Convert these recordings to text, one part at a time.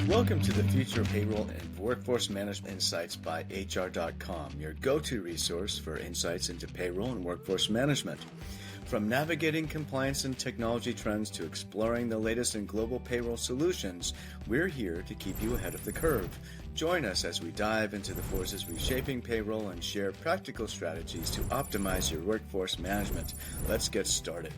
Welcome to the future of payroll and workforce management insights by HR.com, your go-to resource for insights into payroll and workforce management. From navigating compliance and technology trends to exploring the latest in global payroll solutions, we're here to keep you ahead of the curve. Join us as we dive into the forces reshaping payroll and share practical strategies to optimize your workforce management. Let's get started.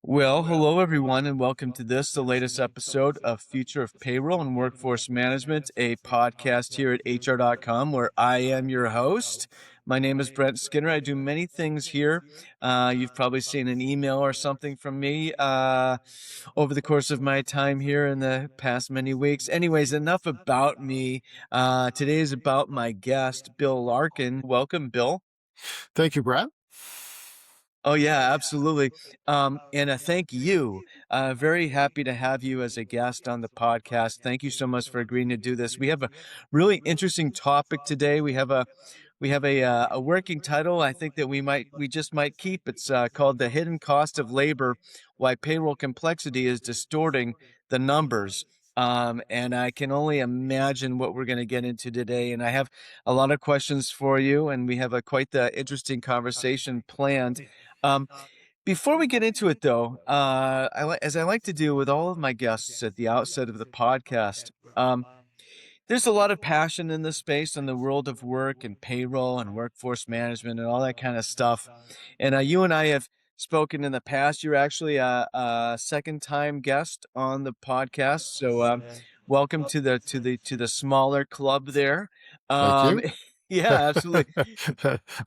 Well, hello everyone, and welcome to the latest episode of Future of Payroll and Workforce Management, a podcast here at HR.com where I am your host. My name is Brent Skinner. I do many things here. You've probably seen an email or something from me over the course of my time here in the past many weeks. Anyways, enough about me. Today is about my guest, Bill Larkin. Welcome, Bill. Thank you, Brent. Oh, yeah, absolutely. And thank you. Very happy to have you as a guest on the podcast. Thank you so much for agreeing to do this. We have a really interesting topic today. We have a working title. I think that we just might keep. It's called "The Hidden Cost of Labor: Why Payroll Complexity is Distorting the Numbers." And I can only imagine what we're going to get into today. And I have a lot of questions for you, and we have quite the interesting conversation planned. Before we get into it, though, as I like to do with all of my guests at the outset of the podcast, there's a lot of passion in this space in the world of work and payroll and workforce management and all that kind of stuff. And you and I have spoken in the past. You're actually a second-time guest on the podcast, so welcome to the smaller club there. Thank you. Yeah, absolutely.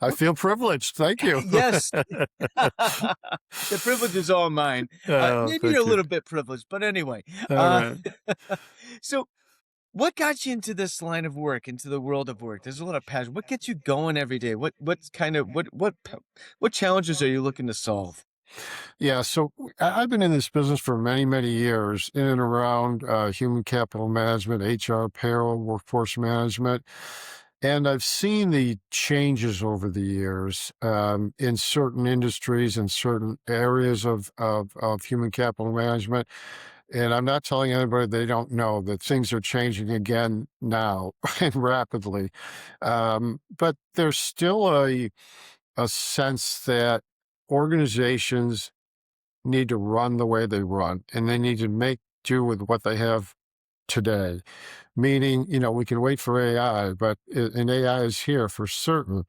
I feel privileged. Thank you. Yes. The privilege is all mine. Maybe you're a little bit privileged, but anyway. All right. So what got you into this line of work, into the world of work? There's a lot of passion. What gets you going every day? What challenges are you looking to solve? Yeah, so I've been in this business for many, many years in and around human capital management, HR, payroll, workforce management. And I've seen the changes over the years in certain industries and certain areas of human capital management. And I'm not telling anybody they don't know that things are changing again now and rapidly. But there's still a sense that organizations need to run the way they run, and they need to make do with what they have today. Meaning, we can wait for AI, and AI is here for certain.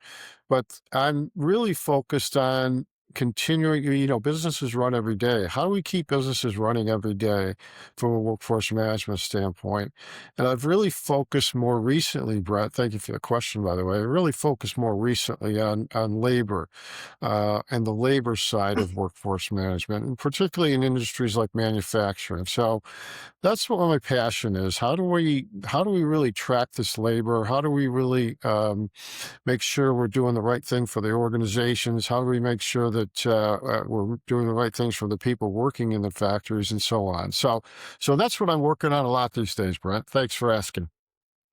But I'm really focused on continuing, businesses run every day. How do we keep businesses running every day from a workforce management standpoint? And I've really focused more recently, Brett, thank you for the question, by the way, I really focused more recently on labor and the labor side of workforce management, and particularly in industries like manufacturing. So that's what my passion is. How do we really track this labor? How do we really make sure we're doing the right thing for the organizations? How do we make sure that we're doing the right things for the people working in the factories and so on? So that's what I'm working on a lot these days, Brent. Thanks for asking.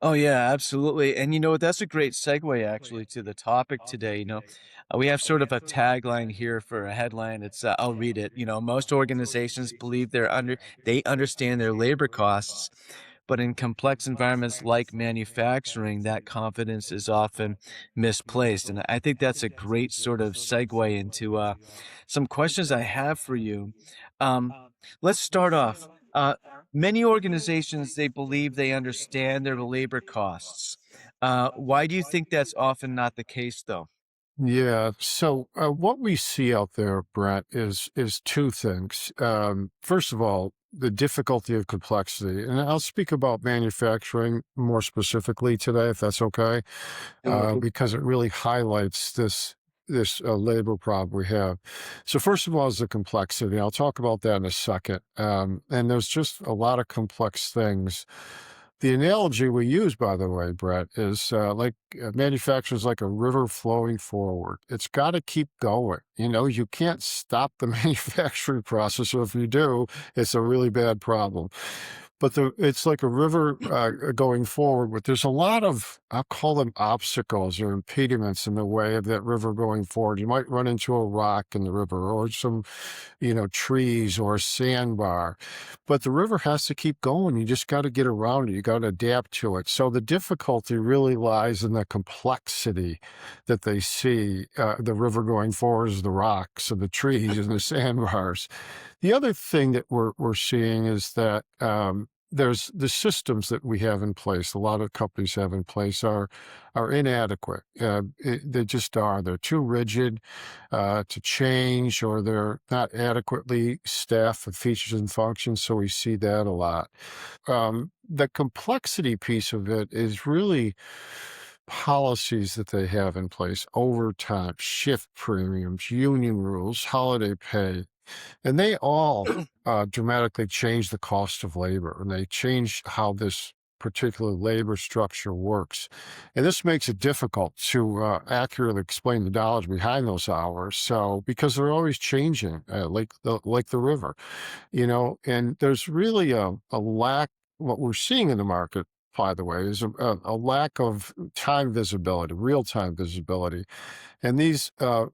Oh, yeah, absolutely. And that's a great segue actually to the topic today. We have sort of a tagline here for a headline. It's I'll read it. Most organizations believe they understand their labor costs, but in complex environments like manufacturing, that confidence is often misplaced. And I think that's a great sort of segue into some questions I have for you. Let's start off. Many organizations, they believe they understand their labor costs. Why do you think that's often not the case, though? Yeah. So what we see out there, Brent, is two things. First of all, the difficulty of complexity, and I'll speak about manufacturing more specifically today, if that's okay, because it really highlights this labor problem we have. So first of all is the complexity. I'll talk about that in a second. And there's just a lot of complex things. The analogy we use, by the way, Brett, is like manufacturing is like a river flowing forward. It's got to keep going. You can't stop the manufacturing process. Or if you do, it's a really bad problem. But it's like a river going forward, but there's a lot of I'll call them obstacles or impediments in the way of that river going forward. You might run into a rock in the river or some, trees or a sandbar, but the river has to keep going. You just got to get around it. You got to adapt to it. So the difficulty really lies in the complexity that they see. The river going forward is the rocks and the trees and the sandbars. The other thing that we're seeing is that there's the systems that we have in place. A lot of companies have in place are inadequate. They just are. They're too rigid to change, or they're not adequately staffed with features and functions. So we see that a lot. The complexity piece of it is really policies that they have in place: overtime, shift premiums, union rules, holiday pay, and they all dramatically change the cost of labor, and they change how this particular labor structure works. And this makes it difficult to accurately explain the dollars behind those hours. So, because they're always changing, like the river, and there's really a lack. What we're seeing in the market, by the way, is a lack of time visibility, real time visibility, and these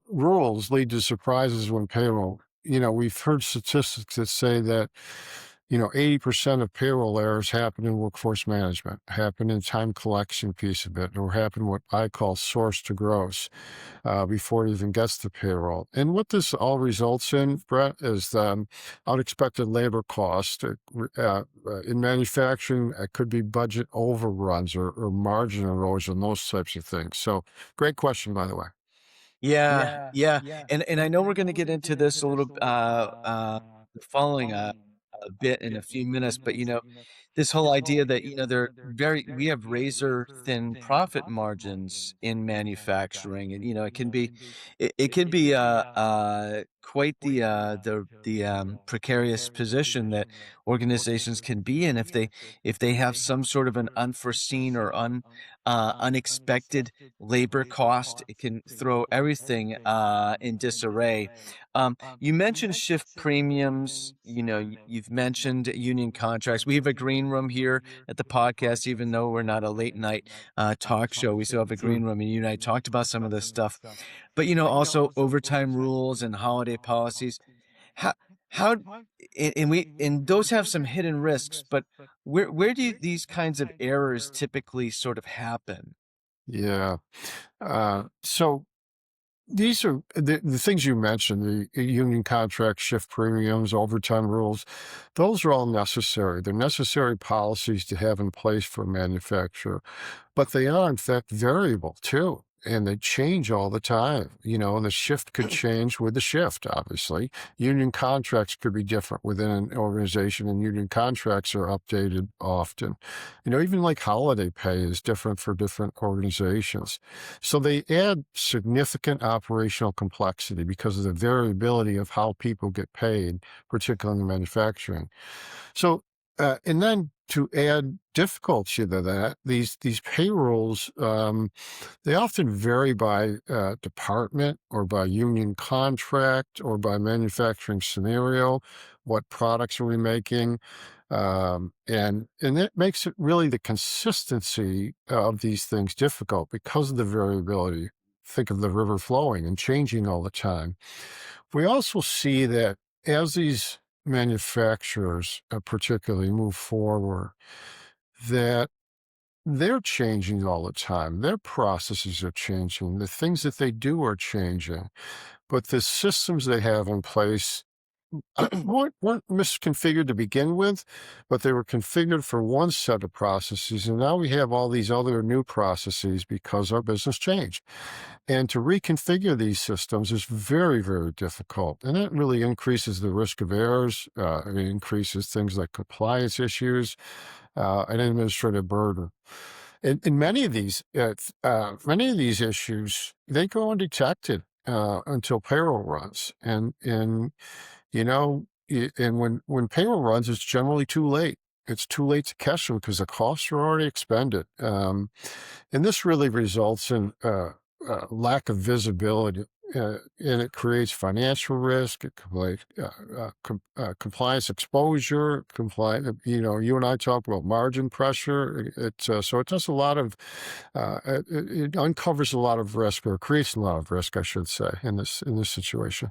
rules lead to surprises when payroll. We've heard statistics that say that, 80% of payroll errors happen in workforce management, happen in time collection piece of it, or happen what I call source to gross before it even gets to payroll. And what this all results in, Brett, is unexpected labor costs. In manufacturing, it could be budget overruns or margin erosion, those types of things. So, great question, by the way. Yeah, yeah, and I know we're gonna get into this a little, the following, a bit in a few minutes, but, this whole idea that, they're very we have razor thin profit margins in manufacturing, and, it can be, quite the precarious position that organizations can be in if they have some sort of an unforeseen or unexpected labor cost. It can throw everything in disarray. You mentioned shift premiums. You've mentioned union contracts. We have a green room here at the podcast, even though we're not a late night talk show. We still have a green room, and you and I talked about some of this stuff. But also overtime rules and holiday policies. How how and those have some hidden risks. But where do these kinds of errors typically sort of happen? Yeah. So these are the things you mentioned: the union contract, shift premiums, overtime rules. Those are all necessary. They're necessary policies to have in place for a manufacturer, but they are in fact variable too. And they change all the time, and the shift could change with the shift, obviously. Union contracts could be different within an organization, and union contracts are updated often. Even like holiday pay is different for different organizations. So they add significant operational complexity because of the variability of how people get paid, particularly in manufacturing. So, and then to add difficulty to that, these payrolls, they often vary by department or by union contract or by manufacturing scenario. What products are we making? And that makes it really the consistency of these things difficult because of the variability. Think of the river flowing and changing all the time. We also see that as these manufacturers particularly move forward, that they're changing all the time. Their processes are changing. The things that they do are changing. But the systems they have in place weren't misconfigured to begin with, but they were configured for one set of processes. And now we have all these other new processes because our business changed. And to reconfigure these systems is very, very difficult. And that really increases the risk of errors. It increases things like compliance issues and administrative burden. And many of these issues, they go undetected until payroll runs. And when payroll runs, it's generally too late. It's too late to catch them because the costs are already expended. And this really results in lack of visibility and it creates financial risk. It creates compliance exposure. Compliance. You and I talk about margin pressure. So it does a lot of it uncovers a lot of risk, or creates a lot of risk, I should say, in this situation.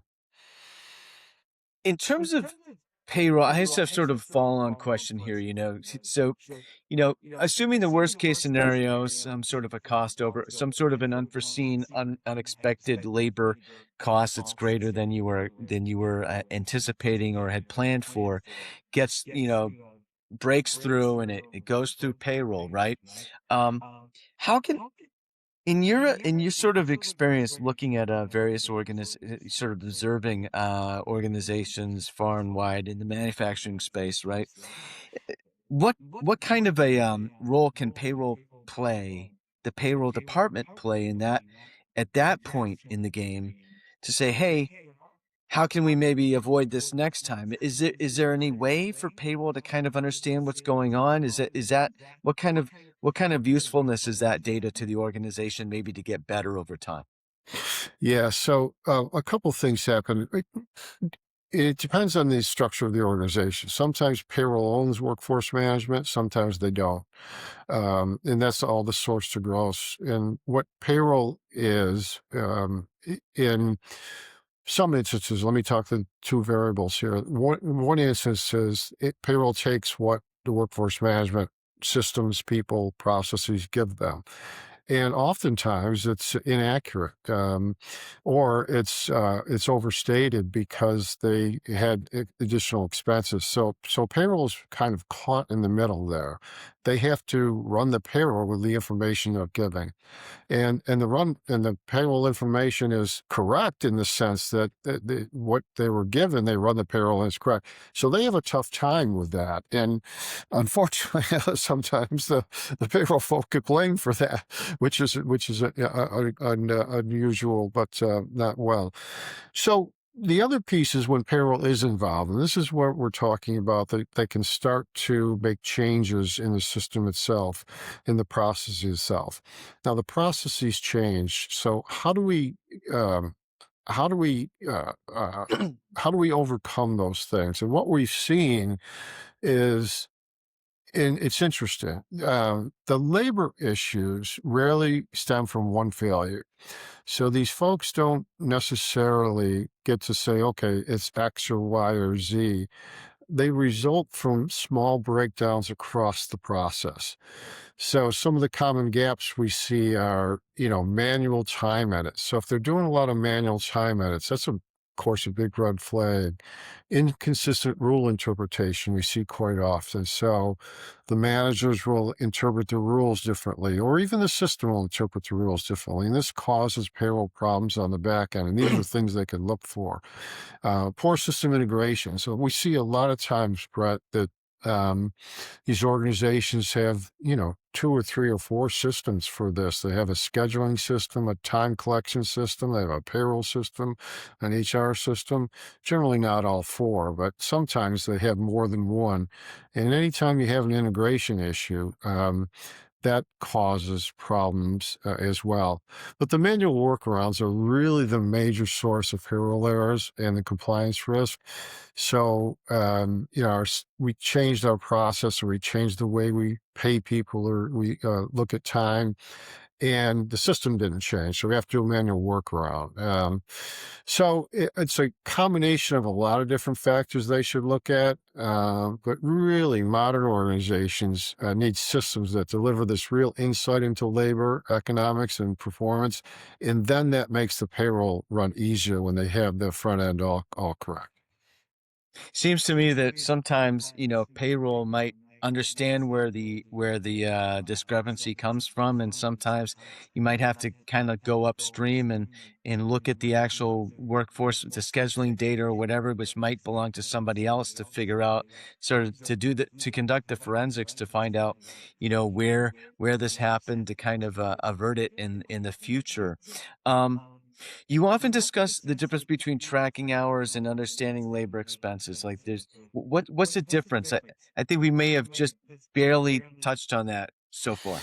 In terms of payroll, I just have sort of follow-on question here, so, assuming the worst case scenario, some sort of a cost over some sort of an unforeseen, unexpected labor cost that's greater than you were anticipating or had planned for, gets, breaks through and it goes through payroll, right? Um, how can in your sort of experience looking at, sort of observing, organizations far and wide in the manufacturing space, right? What kind of a, role can the payroll department play in that at that point in the game to say, "Hey, how can we maybe avoid this next time?" Is there any way for payroll to kind of understand what's going on? Is that what kind of usefulness is that data to the organization maybe to get better over time? Yeah. So a couple things happen. It depends on the structure of the organization. Sometimes payroll owns workforce management, sometimes they don't. And that's all the source to gross. And what payroll is, in some instances, let me talk the two variables here. One instance is payroll takes what the workforce management systems, people, processes give them. And oftentimes it's inaccurate, or it's overstated because they had additional expenses. So payroll is kind of caught in the middle there. They have to run the payroll with the information they're giving, and the payroll information is correct in the sense that what they were given, they run the payroll and it's correct. So they have a tough time with that, and unfortunately, sometimes the payroll folk get blamed for that, which is unusual, but not well. So the other piece is when payroll is involved, and this is what we're talking about, that they can start to make changes in the system itself, in the process itself. Now, the processes change. So um, how do we, how do we overcome those things? And what we've seen is, and it's interesting, the labor issues rarely stem from one failure. So these folks don't necessarily get to say, okay, it's X or Y or Z. They result from small breakdowns across the process. So some of the common gaps we see are, manual time edits. So if they're doing a lot of manual time edits, that's of course a big red flag. Inconsistent rule interpretation we see quite often. So the managers will interpret the rules differently, or even the system will interpret the rules differently. And this causes payroll problems on the back end. And these are things they can look for. Poor system integration. So we see a lot of times, Brett, that these organizations have, two or three or four systems for this. They have a scheduling system, a time collection system, they have a payroll system, an HR system. Generally not all four, but sometimes they have more than one. And anytime you have an integration issue, that causes problems as well. But the manual workarounds are really the major source of payroll errors and the compliance risk. So, we changed our process, or we changed the way we pay people, or we look at time, and the system didn't change. So we have to do a manual workaround. It's a combination of a lot of different factors they should look at. But really, modern organizations need systems that deliver this real insight into labor, economics, and performance. And then that makes the payroll run easier when they have the front end all correct. Seems to me that sometimes, payroll might understand where the discrepancy comes from, and sometimes you might have to kind of go upstream and look at the actual workforce, the scheduling data or whatever, which might belong to somebody else to figure out, sort of to conduct the forensics to find out, where this happened to kind of avert it in the future. Um, you often discuss the difference between tracking hours and understanding labor expenses. Like, what's the difference? I think we may have just barely touched on that so far.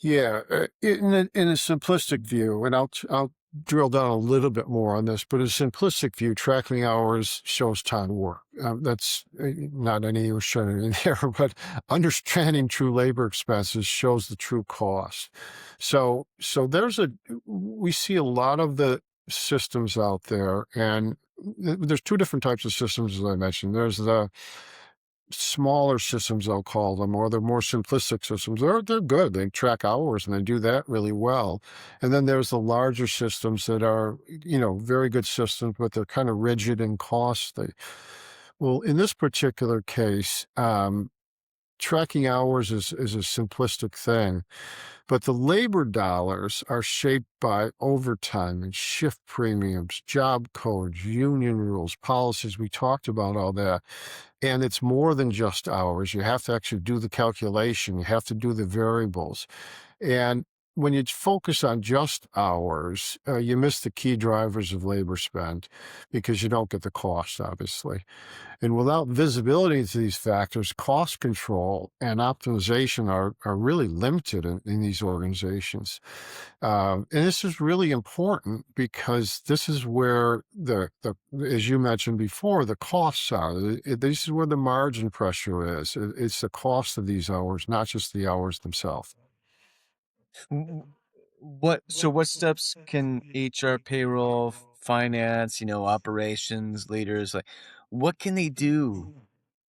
Yeah, in a simplistic view, and I'll drill down a little bit more on this, but a simplistic view, tracking hours shows time work. That's not any ocean in there, but understanding true labor expenses shows the true cost. So we see a lot of the systems out there, and there's two different types of systems, as I mentioned. There's the smaller systems, I'll call them, or the more simplistic systems. They're good. They track hours and they do that really well. And then there's the larger systems that are, very good systems, but they're kind of rigid and costly. Well, in this particular case, tracking hours is a simplistic thing, but the labor dollars are shaped by overtime and shift premiums, job codes, union rules, policies. We talked about all that. And it's more than just hours. You have to actually do the calculation. You have to do the variables. And when you focus on just hours, you miss the key drivers of labor spend because you don't get the cost, obviously. And without visibility into these factors, cost control and optimization are really limited in these organizations. And this is really important because this is where as you mentioned before, the costs are. This is where the margin pressure is. It's the cost of these hours, not just the hours themselves. W what steps can HR, payroll, finance, operations leaders, like, what can they do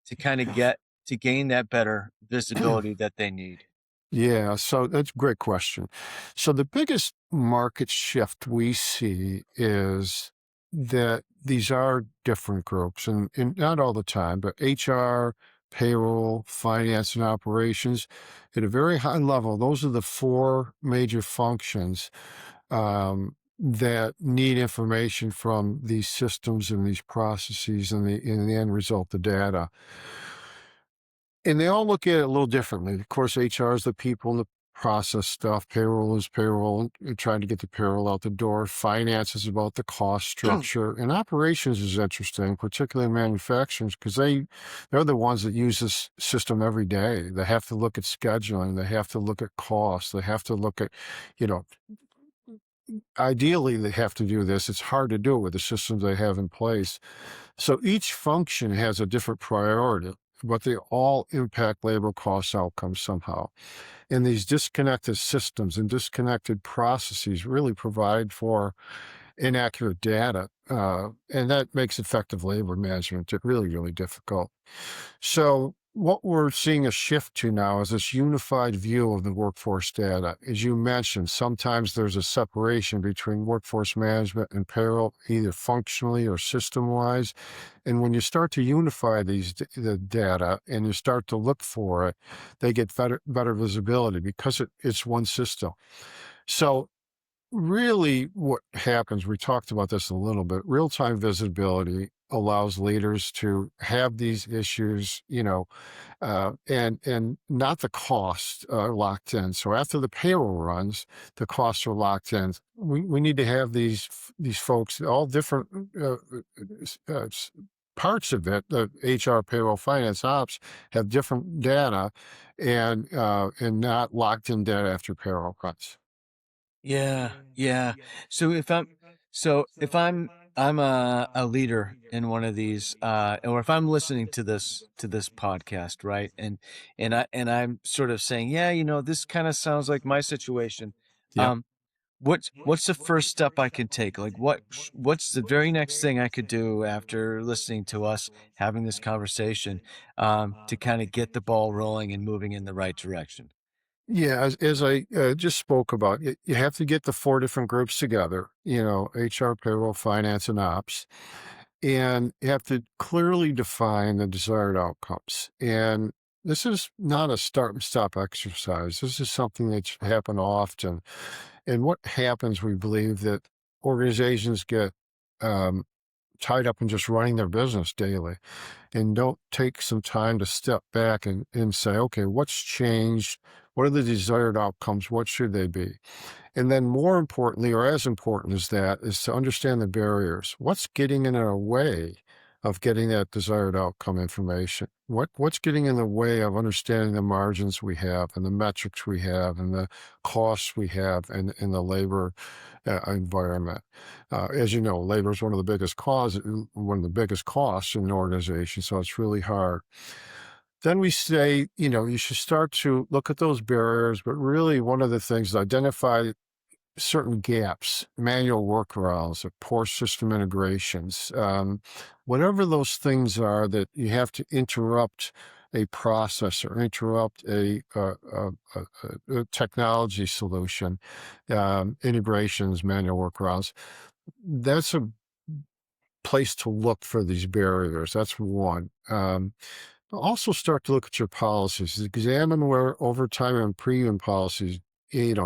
to kinda get to gain that better visibility that they need? Yeah, so that's a great question. So the biggest market shift we see is that these are different groups, and not all the time, but HR, payroll, finance, and operations at a very high level. Those are the four major functions that need information from these systems and these processes and the end result, the data. And they all look at it a little differently. Of course, HR is the people and the process stuff. Payroll is payroll, and trying to get the payroll out the door. Finance is about the cost structure. And operations is interesting, particularly in manufacturing, because they're the ones that use this system every day. They have to look at scheduling. They have to look at costs. They have to look at, you know, ideally they have to do this. It's hard to do it with the systems they have in place. So each function has a different priority, but they all impact labor cost outcomes somehow. And these disconnected systems and disconnected processes really provide for inaccurate data. And that makes effective labor management really, really difficult. So what we're seeing a shift to now is this unified view of the workforce data. As you mentioned, sometimes there's a separation between workforce management and payroll, either functionally or system-wise. And when you start to unify the data and you start to look for it, they get better visibility because it's one system. So really what happens, we talked about this a little bit, real-time visibility allows leaders to have these issues, and not the costs locked in. So after the payroll runs, the costs are locked in. We need to have these folks, all different parts of it, the HR, payroll, finance, ops, have different data and not locked in data after payroll runs. Yeah, yeah. So if I'm a leader in one of these, or if I'm listening to this podcast, right? And I'm sort of saying, yeah, this kind of sounds like my situation. Yep. Um, what's the first step I can take? Like what's the very next thing I could do after listening to us having this conversation, to kind of get the ball rolling and moving in the right direction? Yeah, as I just spoke about, you have to get the four different groups together, HR, payroll, finance, and ops. And you have to clearly define the desired outcomes. And this is not a start and stop exercise. This is something that should happen often. And what happens, we believe that organizations get um, tied up in just running their business daily and don't take some time to step back and say, okay, what's changed? What are the desired outcomes? What should they be? And then more importantly, or as important as that, is to understand the barriers. What's getting in our way of getting that desired outcome information. What's getting in the way of understanding the margins we have and the metrics we have and the costs we have in the labor environment. As you know, labor is one of the biggest costs in an organization, so it's really hard. Then we say, you should start to look at those barriers, but really one of the things is identify certain gaps, manual workarounds, or poor system integrations, whatever those things are that you have to interrupt a process or interrupt a technology solution, integrations, manual workarounds. That's a place to look for these barriers. That's one. Also start to look at your policies. Examine where overtime and premium policies,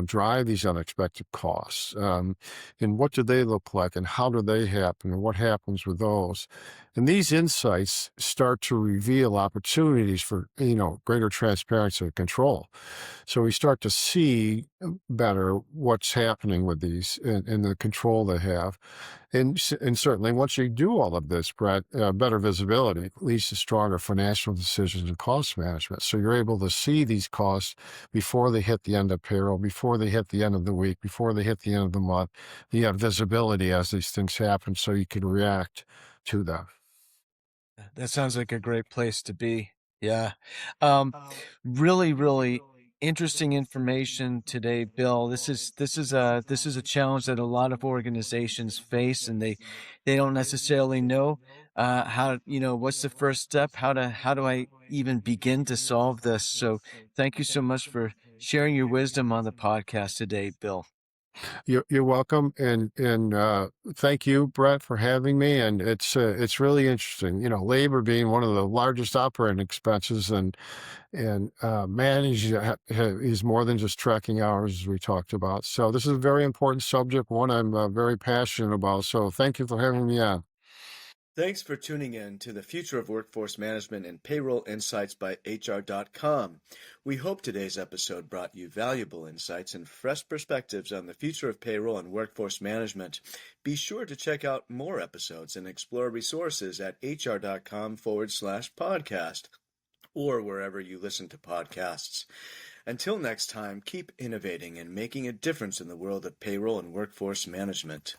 drive these unexpected costs. And what do they look like and how do they happen and what happens with those? And these insights start to reveal opportunities for, greater transparency and control. So we start to see better what's happening with these and the control they have. And certainly once you do all of this, Brett, better visibility leads to stronger financial decisions and cost management. So you're able to see these costs before they hit the end of payroll, before they hit the end of the week, before they hit the end of the month. You have visibility as these things happen so you can react to them. That sounds like a great place to be. Yeah. Um, really, really interesting information today, Bill. This is a challenge that a lot of organizations face, and they don't necessarily know how, what's the first step? How do I even begin to solve this? So thank you so much for sharing your wisdom on the podcast today, Bill. You're welcome, and thank you, Brett, for having me. And it's really interesting. Labor being one of the largest operating expenses, and manage is more than just tracking hours, as we talked about. So this is a very important subject, one I'm very passionate about. So thank you for having me on. Thanks for tuning in to the Future of Workforce Management and Payroll Insights by HR.com. We hope today's episode brought you valuable insights and fresh perspectives on the future of payroll and workforce management. Be sure to check out more episodes and explore resources at HR.com/podcast or wherever you listen to podcasts. Until next time, keep innovating and making a difference in the world of payroll and workforce management.